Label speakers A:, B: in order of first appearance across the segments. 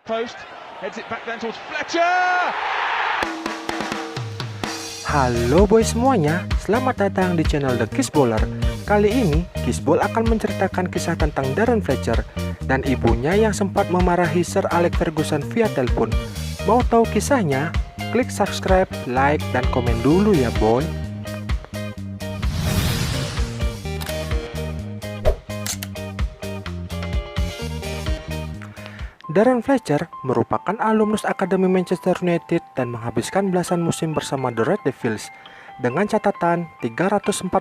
A: post, heads it back down towards Fletcher.
B: Halo boy semuanya, selamat datang di channel The Kissballer. Kali ini, Kissball akan menceritakan kisah tentang Darren Fletcher dan ibunya yang sempat memarahi Sir Alex Ferguson via telepon. Mau tahu kisahnya? Klik subscribe, like, dan komen dulu ya boy. Darren Fletcher merupakan alumnus Akademi Manchester United dan menghabiskan belasan musim bersama The Red Devils dengan catatan 342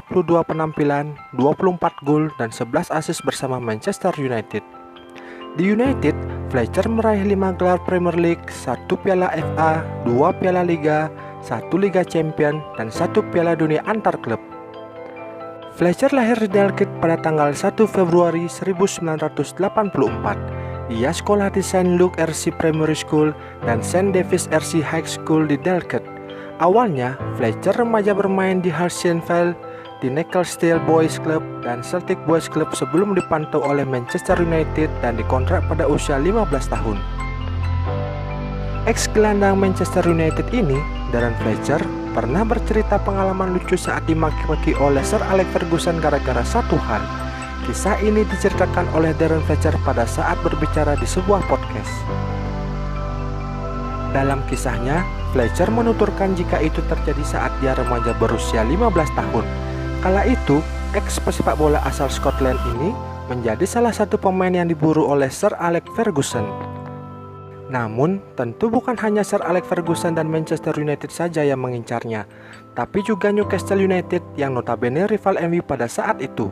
B: penampilan, 24 gol, dan 11 assist bersama Manchester United. Di United, Fletcher meraih 5 gelar Premier League, 1 Piala FA, 2 Piala Liga, 1 Liga Champion, dan 1 Piala Dunia antar klub. Fletcher lahir di Dalkeith pada tanggal 1 Februari 1984. Ia sekolah di St. Luke RC Primary School dan St. David's RC High School di Dalkeith. Awalnya, Fletcher remaja bermain di Hartlepool, di Newcastle Boys Club, dan Celtic Boys Club sebelum dipantau oleh Manchester United dan dikontrak pada usia 15 tahun. Ex-gelandang Manchester United ini, Darren Fletcher, pernah bercerita pengalaman lucu saat dimaki-maki oleh Sir Alex Ferguson gara-gara satu hal. Kisah ini diceritakan oleh Darren Fletcher pada saat berbicara di sebuah podcast. Dalam kisahnya, Fletcher menuturkan jika itu terjadi saat dia remaja berusia 15 tahun. Kala itu, ex-pesepak bola asal Scotland ini menjadi salah satu pemain yang diburu oleh Sir Alex Ferguson. Namun, tentu bukan hanya Sir Alex Ferguson dan Manchester United saja yang mengincarnya, tapi juga Newcastle United yang notabene rival MU pada saat itu.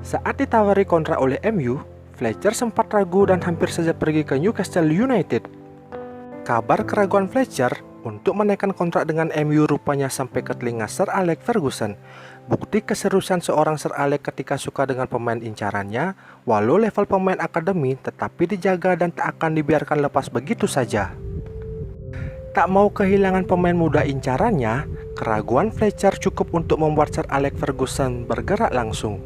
B: Saat ditawari kontrak oleh MU, Fletcher sempat ragu dan hampir saja pergi ke Newcastle United. Kabar keraguan Fletcher untuk menaikkan kontrak dengan MU rupanya sampai ke telinga Sir Alex Ferguson. Bukti keseriusan seorang Sir Alex ketika suka dengan pemain incarannya, walau level pemain akademi tetapi dijaga dan tak akan dibiarkan lepas begitu saja. Tak mau kehilangan pemain muda incarannya, keraguan Fletcher cukup untuk membuat Sir Alex Ferguson bergerak langsung.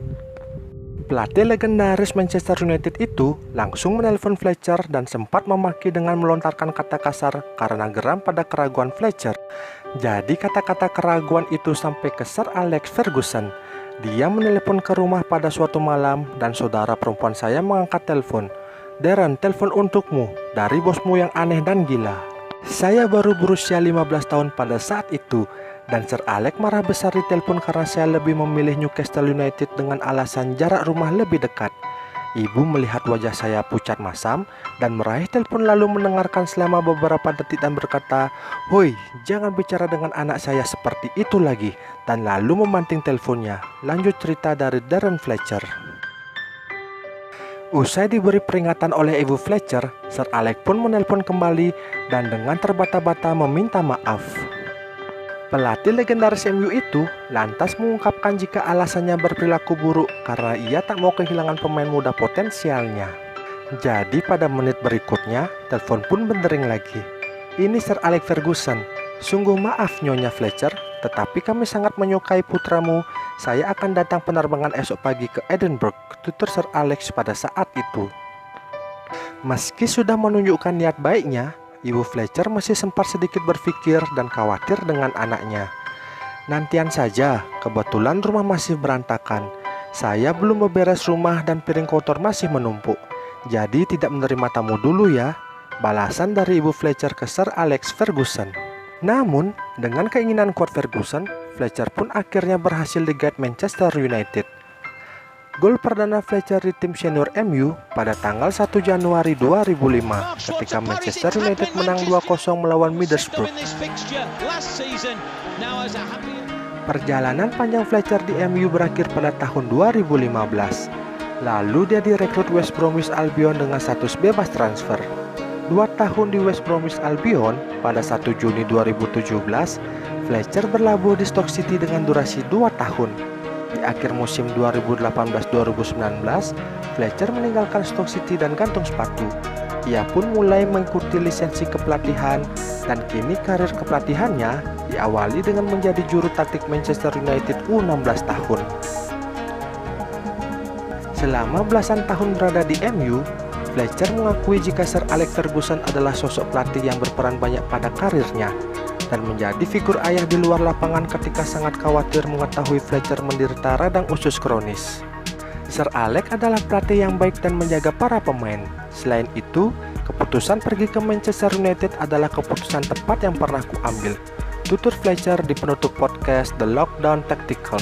B: Pelatih legendaris Manchester United itu langsung menelpon Fletcher dan sempat memaki dengan melontarkan kata kasar karena geram pada keraguan Fletcher. Jadi kata-kata keraguan itu sampai ke Sir Alex Ferguson. Dia menelepon ke rumah pada suatu malam dan saudara perempuan saya mengangkat telepon. "Darren, telepon untukmu dari bosmu yang aneh dan gila." Saya baru berusia 15 tahun pada saat itu. Dan Sir Alex marah besar di telepon karena saya lebih memilih Newcastle United dengan alasan jarak rumah lebih dekat. Ibu melihat wajah saya pucat masam dan meraih telepon lalu mendengarkan selama beberapa detik dan berkata, "Hoi, jangan bicara dengan anak saya seperti itu lagi," dan lalu memanting teleponnya. Lanjut cerita dari Darren Fletcher. Usai diberi peringatan oleh ibu Fletcher, Sir Alex pun menelpon kembali dan dengan terbata-bata meminta maaf. Pelatih legendaris MU itu lantas mengungkapkan jika alasannya berperilaku buruk karena ia tak mau kehilangan pemain muda potensialnya. Jadi pada menit berikutnya, telepon pun berdering lagi. "Ini Sir Alex Ferguson. Sungguh maaf Nyonya Fletcher, tetapi kami sangat menyukai putramu. Saya akan datang penerbangan esok pagi ke Edinburgh," tutur Sir Alex pada saat itu. Meski sudah menunjukkan niat baiknya, Ibu Fletcher masih sempat sedikit berpikir dan khawatir dengan anaknya. "Nantian saja, kebetulan rumah masih berantakan. Saya belum beberes rumah dan piring kotor masih menumpuk. Jadi tidak menerima tamu dulu ya," balasan dari Ibu Fletcher ke Sir Alex Ferguson. Namun, dengan keinginan kuat Ferguson, Fletcher pun akhirnya berhasil digait Manchester United. Gol perdana Fletcher di tim senior MU pada tanggal 1 Januari 2005 ketika Manchester United menang 2-0 melawan Middlesbrough. Perjalanan panjang Fletcher di MU berakhir pada tahun 2015. Lalu dia direkrut West Bromwich Albion dengan status bebas transfer. 2 tahun di West Bromwich Albion, pada 1 Juni 2017, Fletcher berlabuh di Stoke City dengan durasi 2 tahun. Di akhir musim 2018-2019, Fletcher meninggalkan Stoke City dan gantung sepatu. Ia pun mulai mengikuti lisensi kepelatihan dan kini karir kepelatihannya diawali dengan menjadi juru taktik Manchester United U16 tahun. Selama belasan tahun berada di MU, Fletcher mengakui jika Sir Alex Ferguson adalah sosok pelatih yang berperan banyak pada karirnya dan menjadi figur ayah di luar lapangan ketika sangat khawatir mengetahui Fletcher menderita radang usus kronis. Sir Alex adalah pelatih yang baik dan menjaga para pemain. Selain itu, keputusan pergi ke Manchester United adalah keputusan tepat yang pernah kuambil, tutur Fletcher di penutup podcast The Lockdown Tactical.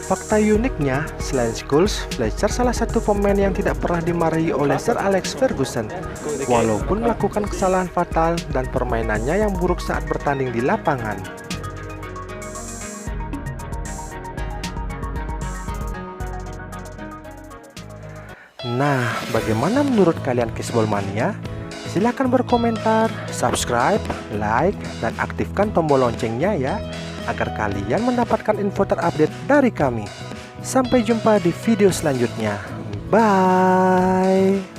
B: Fakta uniknya, selain Scholes, Fletcher salah satu pemain yang tidak pernah dimarahi oleh Sir Alex Ferguson, walaupun melakukan kesalahan fatal dan permainannya yang buruk saat bertanding di lapangan. Nah, bagaimana menurut kalian Kissball Mania? Silahkan berkomentar, subscribe, like, dan aktifkan tombol loncengnya ya, agar kalian mendapatkan info terupdate dari kami. Sampai jumpa di video selanjutnya. Bye.